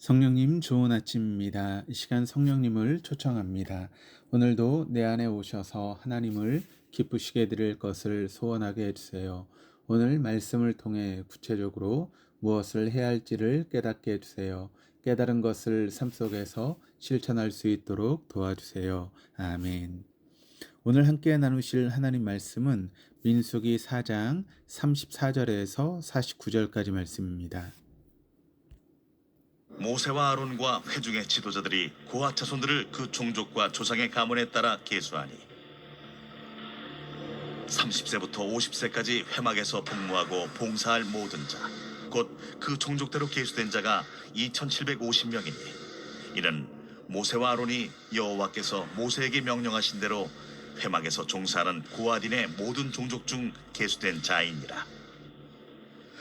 성령님 좋은 아침입니다. 이 시간 성령님을 초청합니다. 오늘도 내 안에 오셔서 하나님을 기쁘시게 드릴 것을 소원하게 해주세요. 오늘 말씀을 통해 구체적으로 무엇을 해야 할지를 깨닫게 해주세요. 깨달은 것을 삶 속에서 실천할 수 있도록 도와주세요. 아멘. 오늘 함께 나누실 하나님 말씀은 민수기 4장 34절에서 49절까지 말씀입니다. 모세와 아론과 회중의 지도자들이 고아 자손들을 그 종족과 조상의 가문에 따라 계수하니 30세부터 50세까지 회막에서 복무하고 봉사할 모든 자 곧 그 종족대로 계수된 자가 2750명이니 이는 모세와 아론이 여호와께서 모세에게 명령하신 대로 회막에서 종사하는 고아딘의 모든 종족 중 계수된 자이니라.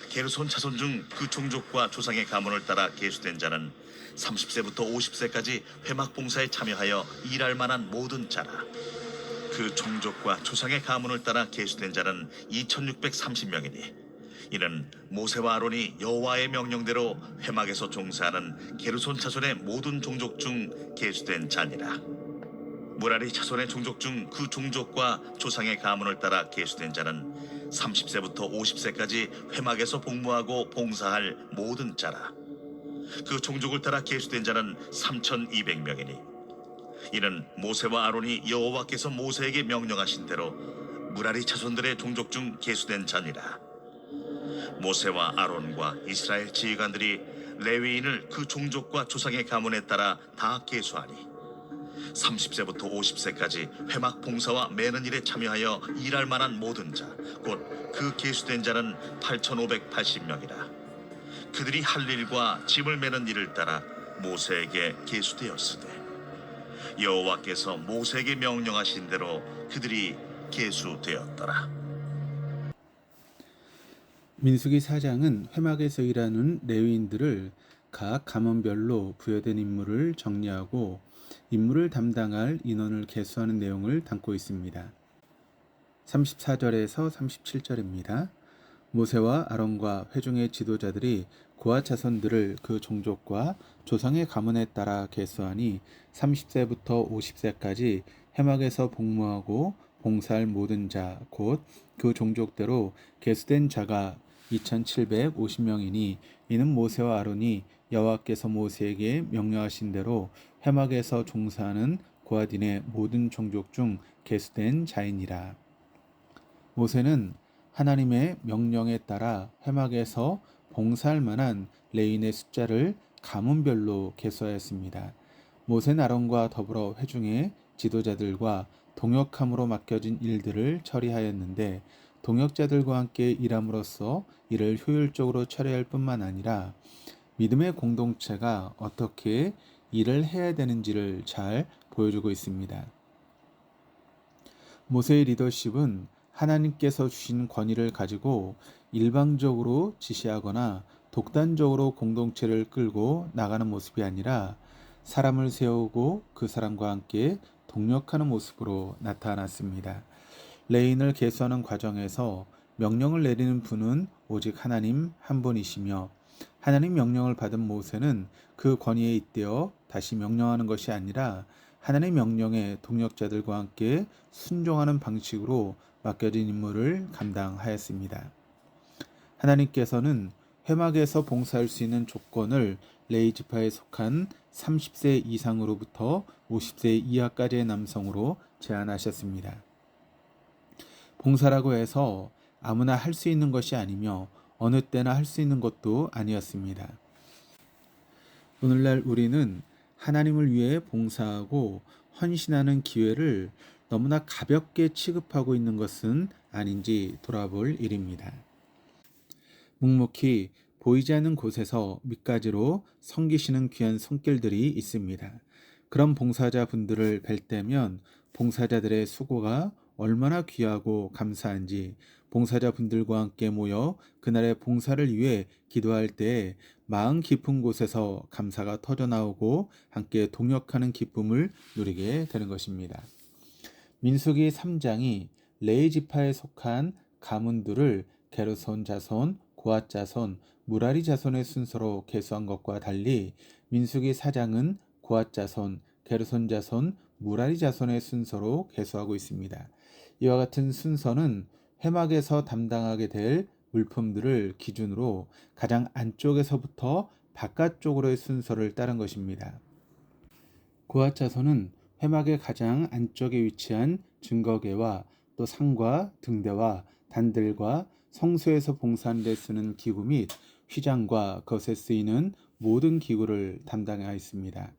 게르손 자손 중 그 종족과 조상의 가문을 따라 계수된 자는 30세부터 50세까지 회막 봉사에 참여하여 일할 만한 모든 자라. 그 종족과 조상의 가문을 따라 계수된 자는 2630명이니 이는 모세와 아론이 여호와의 명령대로 회막에서 종사하는 게르손 자손의 모든 종족 중 계수된 자니라. 무라리 자손의 종족 중 그 종족과 조상의 가문을 따라 계수된 자는 30세부터 50세까지 회막에서 복무하고 봉사할 모든 자라. 그 종족을 따라 계수된 자는 3200명이니 이는 모세와 아론이 여호와께서 모세에게 명령하신 대로 무라리 자손들의 종족 중 계수된 자니라. 모세와 아론과 이스라엘 지휘관들이 레위인을 그 종족과 조상의 가문에 따라 다 계수하니 30세부터 50세까지 회막 봉사와 매는 일에 참여하여 일할 만한 모든 자, 곧 그 계수된 자는 8580명이라. 그들이 할 일과 짐을 매는 일을 따라 모세에게 계수되었으되 여호와께서 모세에게 명령하신 대로 그들이 계수되었더라. 민수기 4장은 회막에서 일하는 레위인들을 각 가문별로 부여된 임무를 정리하고 임무를 담당할 인원을 계수하는 내용을 담고 있습니다. 34절에서 37절입니다. 모세와 아론과 회중의 지도자들이 고아 자손들을 그 종족과 조상의 가문에 따라 계수하니 30세부터 50세까지 회막에서 복무하고 봉사할 모든 자, 곧 그 종족대로 계수된 자가 2750명이니 이는 모세와 아론이 여호와께서 모세에게 명령하신 대로 회막에서 종사하는 고아딘의 모든 종족 중 계수된 자이니라. 모세는 하나님의 명령에 따라 회막에서 봉사할 만한 레위인의 숫자를 가문별로 계수하였습니다. 모세는 아론과 더불어 회중의 지도자들과 동역함으로 맡겨진 일들을 처리하였는데 동역자들과 함께 일함으로써 이를 효율적으로 처리할 뿐만 아니라 믿음의 공동체가 어떻게 일을 해야 되는지를 잘 보여주고 있습니다. 모세의 리더십은 하나님께서 주신 권위를 가지고 일방적으로 지시하거나 독단적으로 공동체를 끌고 나가는 모습이 아니라 사람을 세우고 그 사람과 함께 동력하는 모습으로 나타났습니다. 레인을 계수하는 과정에서 명령을 내리는 분은 오직 하나님 한 분이시며 하나님 명령을 받은 모세는 그 권위에 잇대어 다시 명령하는 것이 아니라 하나님 명령에 동역자들과 함께 순종하는 방식으로 맡겨진 임무를 감당하였습니다. 하나님께서는 회막에서 봉사할 수 있는 조건을 레위 지파에 속한 30세 이상으로부터 50세 이하까지의 남성으로 제한하셨습니다. 봉사라고 해서 아무나 할 수 있는 것이 아니며 어느 때나 할 수 있는 것도 아니었습니다. 오늘날 우리는 하나님을 위해 봉사하고 헌신하는 기회를 너무나 가볍게 취급하고 있는 것은 아닌지 돌아볼 일입니다. 묵묵히 보이지 않는 곳에서 밑가지로 섬기시는 귀한 손길들이 있습니다. 그런 봉사자분들을 뵐 때면 봉사자들의 수고가 얼마나 귀하고 감사한지 봉사자분들과 함께 모여 그날의 봉사를 위해 기도할 때 마음 깊은 곳에서 감사가 터져나오고 함께 동역하는 기쁨을 누리게 되는 것입니다. 민수기 3장이 레위 지파에 속한 가문들을 게르손 자손, 고앗 자손, 무라리 자손의 순서로 계수한 것과 달리 민수기 4장은 고앗 자손, 게르손 자손, 무라리 자손의 순서로 계수하고 있습니다. 이와 같은 순서는 회막에서 담당하게 될 물품들을 기준으로 가장 안쪽에서부터 바깥쪽으로의 순서를 따른 것입니다. 고앗 자손은 회막의 가장 안쪽에 위치한 증거계와 또 상과 등대와 단들과 성소에서 봉사하는 데 쓰는 기구 및 휘장과 그것에 쓰이는 모든 기구를 담당하였습니다.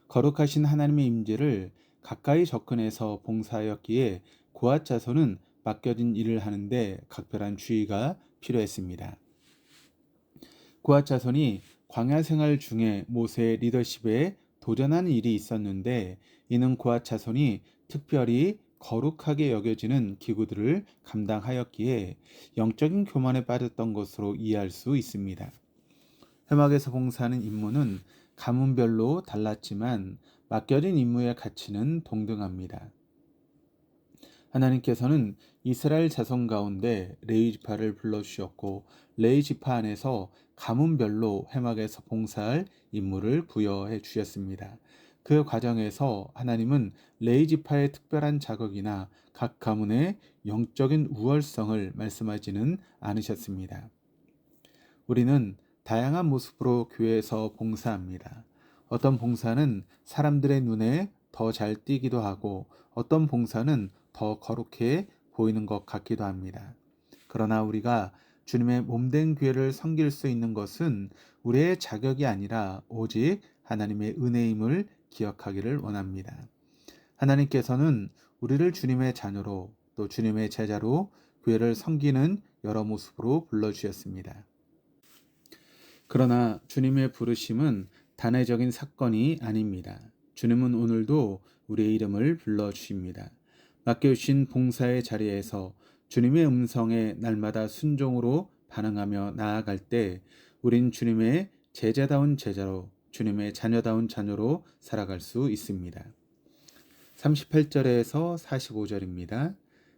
거룩하신 하나님의 임재를 가까이 접근해서 봉사하였기에 고앗 자손은 맡겨진 일을 하는데 각별한 주의가 필요했습니다. 고앗 자손이 광야 생활 중에 모세의 리더십에 도전하는 일이 있었는데 이는 고앗 자손이 특별히 거룩하게 여겨지는 기구들을 감당하였기에 영적인 교만에 빠졌던 것으로 이해할 수 있습니다. 회막에서 봉사하는 임무는 가문별로 달랐지만 맡겨진 임무의 가치는 동등합니다. 하나님께서는 이스라엘 자손 가운데 레위 지파를 불러주셨고 레위 지파 안에서 가문별로 회막에서 봉사할 임무를 부여해 주셨습니다. 그 과정에서 하나님은 레위 지파의 특별한 자격이나 각 가문의 영적인 우월성을 말씀하지는 않으셨습니다. 우리는 다양한 모습으로 교회에서 봉사합니다. 어떤 봉사는 사람들의 눈에 더 잘 띄기도 하고 어떤 봉사는 더 거룩해 보이는 것 같기도 합니다. 그러나 우리가 주님의 몸된 교회를 섬길 수 있는 것은 우리의 자격이 아니라 오직 하나님의 은혜임을 기억하기를 원합니다. 하나님께서는 우리를 주님의 자녀로 또 주님의 제자로 교회를 섬기는 여러 모습으로 불러주셨습니다. 그러나 주님의 부르심은 단회적인 사건이 아닙니다. 주님은 오늘도 우리의 이름을 불러주십니다. 맡겨주신 봉사의 자리에서 주님의 음성에 날마다 순종으로 반응하며 나아갈 때 우린 주님의 제자다운 제자로 주님의 자녀다운 자녀로 살아갈 수 있습니다. 38절에서 45절입니다.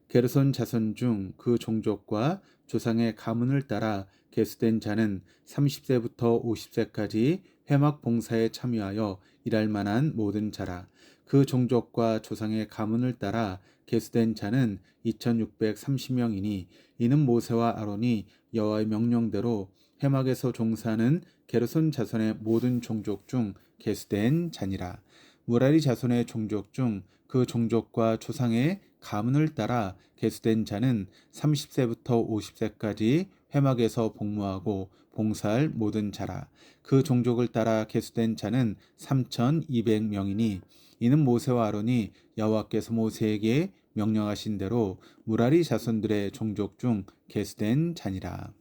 게르손 자손 중 그 종족과 조상의 가문을 따라 계수된 자는 30세부터 50세까지 회막 봉사에 참여하여 일할 만한 모든 자라. 그 종족과 조상의 가문을 따라 계수된 자는 2630명이니 이는 모세와 아론이 여호와의 명령대로 회막에서 종사하는 게르손 자손의 모든 종족 중 계수된 자니라. 무라리 자손의 종족 중 그 종족과 조상의 가문을 따라 계수된 자는 30세부터 50세까지 회막에서 복무하고 봉사할 모든 자라. 그 종족을 따라 계수된 자는 3200명이니 이는 모세와 아론이 여호와께서 모세에게 명령하신 대로 무라리 자손들의 종족 중 계수된 자니라.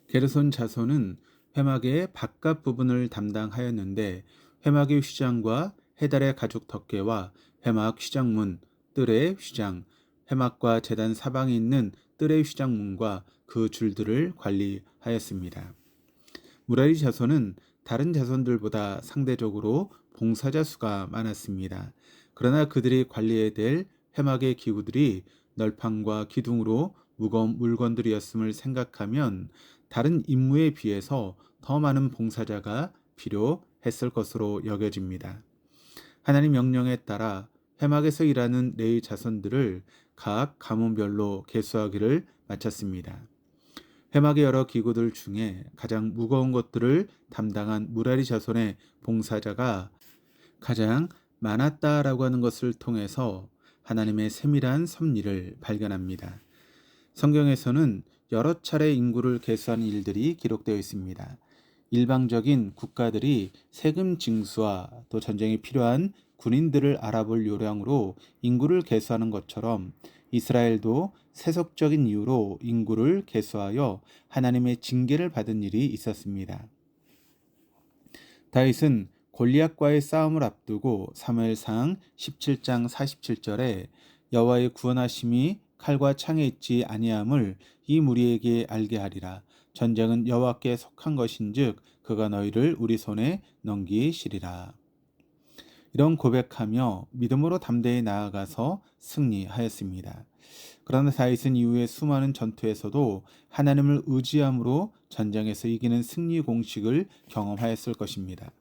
게르손 자손은 회막의 바깥 부분을 담당하였는데 회막의 휘장과 해달의 가죽 덮개와 회막 휘장문, 뜰의 휘장, 회막과 제단 사방에 있는 뜰의 휘장문과 그 줄들을 관리하였습니다. 무라리 자손은 다른 자손들보다 상대적으로 봉사자 수가 많았습니다. 그러나 그들이 관리해야 될 회막의 기구들이 널판과 기둥으로 무거운 물건들이었음을 생각하면 다른 임무에 비해서 더 많은 봉사자가 필요했을 것으로 여겨집니다. 하나님 명령에 따라 회막에서 일하는 레위 자손들을 각 가문별로 계수하기를 마쳤습니다. 회막의 여러 기구들 중에 가장 무거운 것들을 담당한 무라리 자손의 봉사자가 가장 많았다라고 하는 것을 통해서 하나님의 세밀한 섭리를 발견합니다. 성경에서는 여러 차례 인구를 계수하는 일들이 기록되어 있습니다. 일방적인 국가들이 세금 징수와 또 전쟁에 필요한 군인들을 알아볼 요량으로 인구를 계수하는 것처럼 이스라엘도 세속적인 이유로 인구를 계수하여 하나님의 징계를 받은 일이 있었습니다. 다윗은 골리앗과의 싸움을 앞두고 사무엘상 17장 47절에 여호와의 구원하심이 칼과 창에 있지 아니함을 이 무리에게 알게 하리라. 전쟁은 여호와께 속한 것인즉 그가 너희를 우리 손에 넘기시리라. 이런 고백하며 믿음으로 담대히 나아가서 승리하였습니다. 그러나 다윗은 이후에 수많은 전투에서도 하나님을 의지함으로 전쟁에서 이기는 승리 공식을 경험하였을 것입니다.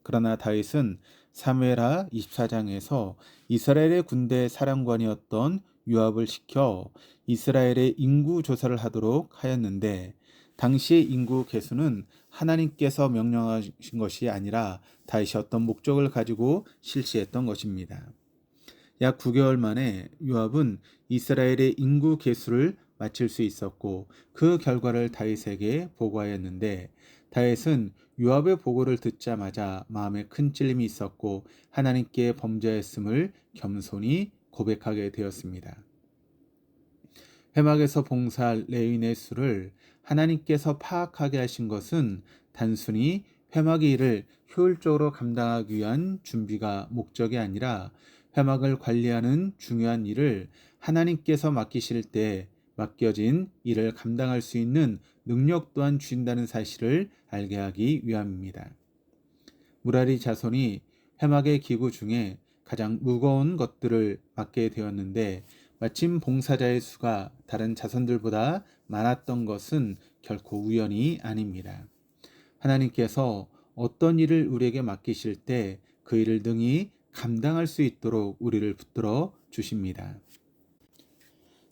그러나 다윗은 사무엘하 24장에서 이스라엘의 군대 사령관이었던 요압을 시켜 이스라엘의 인구 조사를 하도록 하였는데, 당시의 인구 계수는 하나님께서 명령하신 것이 아니라 다윗이 어떤 목적을 가지고 실시했던 것입니다. 약 9개월 만에 요압은 이스라엘의 인구 계수를 마칠 수 있었고, 그 결과를 다윗에게 보고하였는데, 다윗은 요압의 보고를 듣자마자 마음에 큰 찔림이 있었고 하나님께 범죄했음을 겸손히 고백하게 되었습니다. 회막에서 봉사할 레위인의 수를 하나님께서 파악하게 하신 것은 단순히 회막의 일을 효율적으로 감당하기 위한 준비가 목적이 아니라, 회막을 관리하는 중요한 일을 하나님께서 맡기실 때 맡겨진 일을 감당할 수 있는 능력 또한 주신다는 사실을 알게 하기 위함입니다. 무라리 자손이 회막의 기구 중에 가장 무거운 것들을 맡게 되었는데, 마침 봉사자의 수가 다른 자손들보다 많았던 것은 결코 우연이 아닙니다. 하나님께서 어떤 일을 우리에게 맡기실 때 그 일을 능히 감당할 수 있도록 우리를 붙들어 주십니다.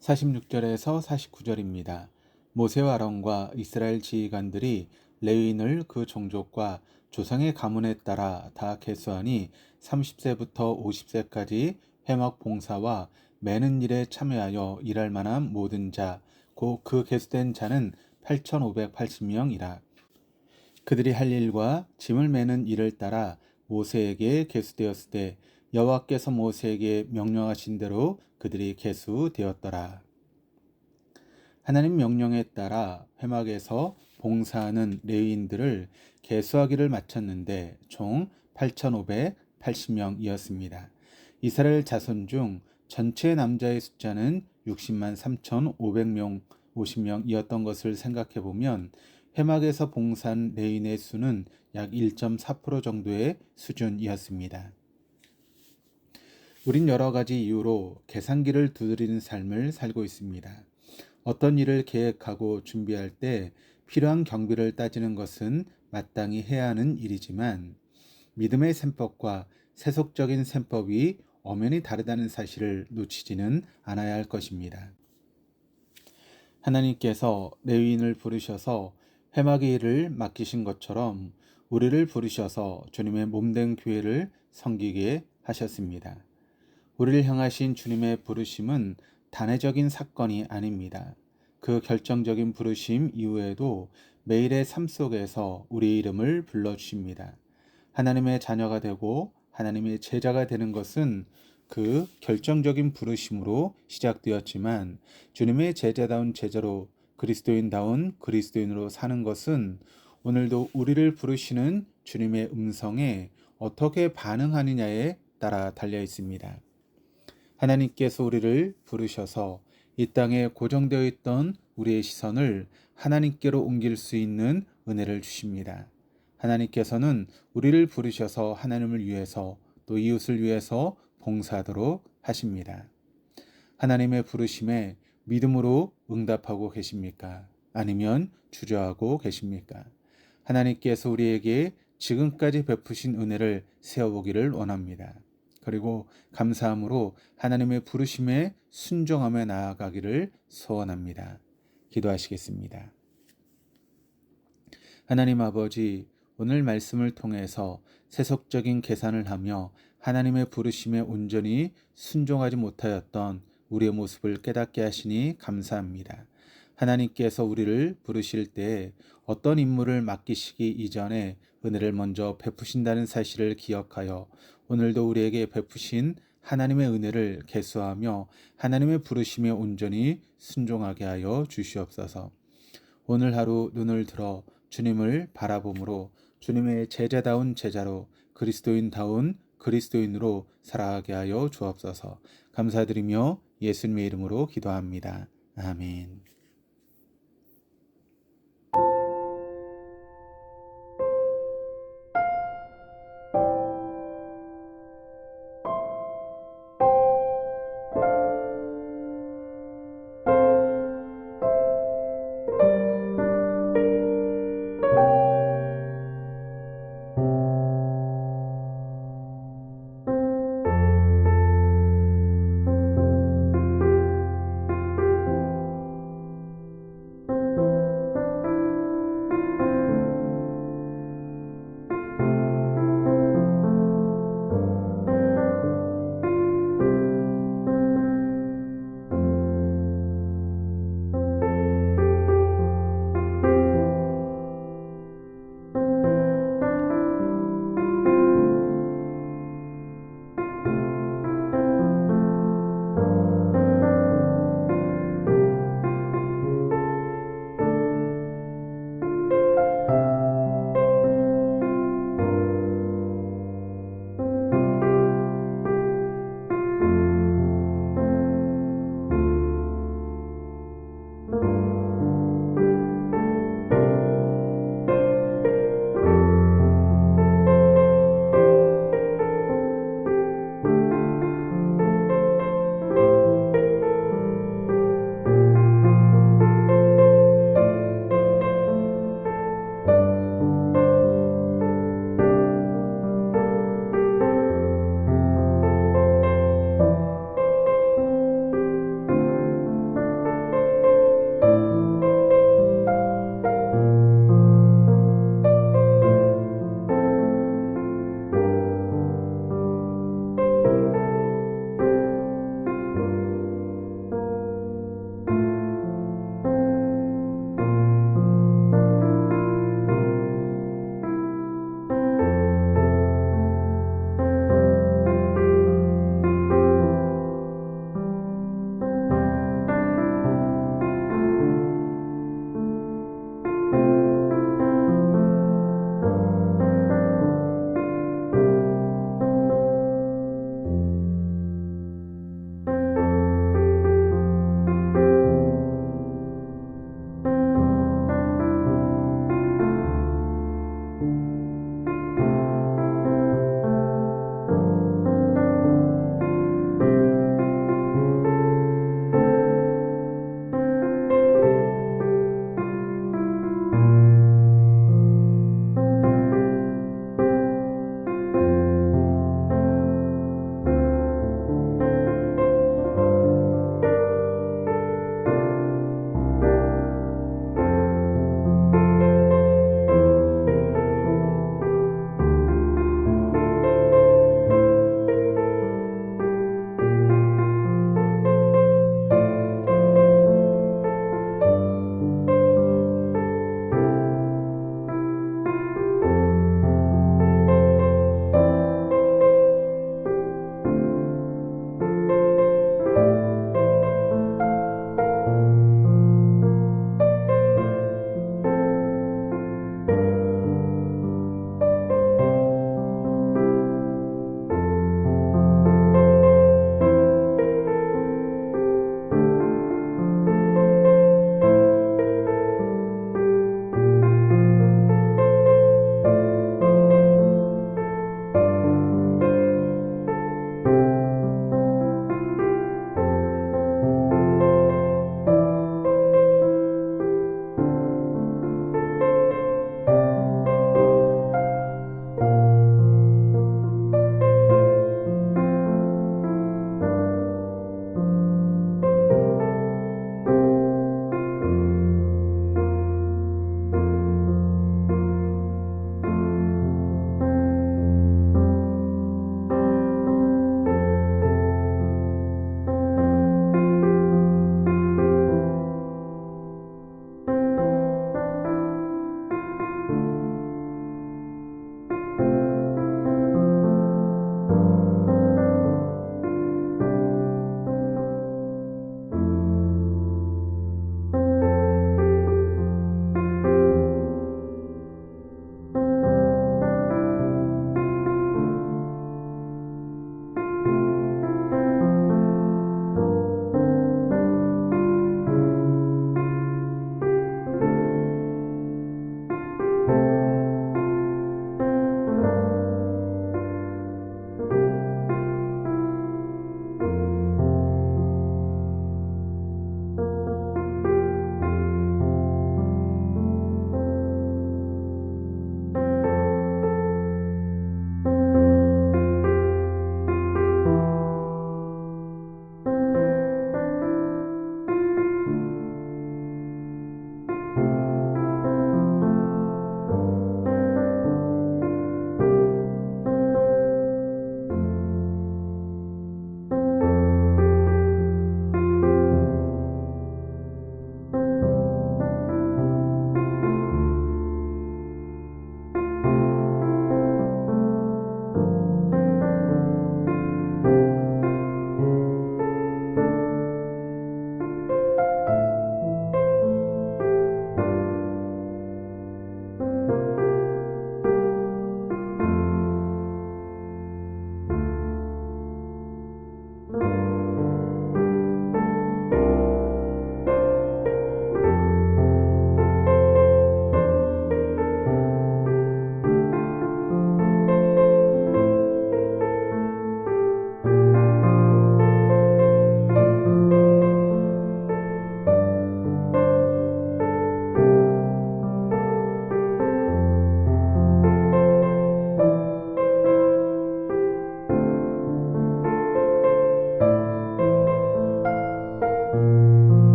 46절에서 49절입니다. 모세와 아론과 이스라엘 지휘관들이 레위인을 그 종족과 조상의 가문에 따라 다 계수하니 30세부터 50세까지 회막 봉사와 매는 일에 참여하여 일할 만한 모든 자, 곧 그 계수된 자는 8,580명이라. 그들이 할 일과 짐을 매는 일을 따라 모세에게 계수되었을 때 여호와께서 모세에게 명령하신 대로 그들이 계수되었더라. 하나님 명령에 따라 회막에서 봉사하는 레위인들을 계수하기를 마쳤는데 총 8,580명이었습니다. 이스라엘 자손 중 전체 남자의 숫자는 60만 3,550명이었던 것을 생각해 보면 회막에서 봉사한 레위인의 수는 약 1.4% 정도의 수준이었습니다. 우린 여러 가지 이유로 계산기를 두드리는 삶을 살고 있습니다. 어떤 일을 계획하고 준비할 때 필요한 경비를 따지는 것은 마땅히 해야 하는 일이지만, 믿음의 셈법과 세속적인 셈법이 엄연히 다르다는 사실을 놓치지는 않아야 할 것입니다. 하나님께서 레위인을 부르셔서 회막의 일을 맡기신 것처럼 우리를 부르셔서 주님의 몸된 교회를 섬기게 하셨습니다. 우리를 향하신 주님의 부르심은 단회적인 사건이 아닙니다. 그 결정적인 부르심 이후에도 매일의 삶 속에서 우리 이름을 불러주십니다. 하나님의 자녀가 되고 하나님의 제자가 되는 것은 그 결정적인 부르심으로 시작되었지만, 주님의 제자다운 제자로 그리스도인다운 그리스도인으로 사는 것은 오늘도 우리를 부르시는 주님의 음성에 어떻게 반응하느냐에 따라 달려 있습니다. 하나님께서 우리를 부르셔서 이 땅에 고정되어 있던 우리의 시선을 하나님께로 옮길 수 있는 은혜를 주십니다. 하나님께서는 우리를 부르셔서 하나님을 위해서 또 이웃을 위해서 봉사하도록 하십니다. 하나님의 부르심에 믿음으로 응답하고 계십니까? 아니면 주저하고 계십니까? 하나님께서 우리에게 지금까지 베푸신 은혜를 세워보기를 원합니다. 그리고 감사함으로 하나님의 부르심에 순종하며 나아가기를 소원합니다. 기도하시겠습니다. 하나님 아버지, 오늘 말씀을 통해서 세속적인 계산을 하며 하나님의 부르심에 온전히 순종하지 못하였던 우리의 모습을 깨닫게 하시니 감사합니다. 하나님께서 우리를 부르실 때 어떤 임무를 맡기시기 이전에 은혜를 먼저 베푸신다는 사실을 기억하여 오늘도 우리에게 베푸신 하나님의 은혜를 계수하며 하나님의 부르심에 온전히 순종하게 하여 주시옵소서. 오늘 하루 눈을 들어 주님을 바라봄으로 주님의 제자다운 제자로 그리스도인다운 그리스도인으로 살아가게 하여 주옵소서. 감사드리며 예수님의 이름으로 기도합니다. 아멘.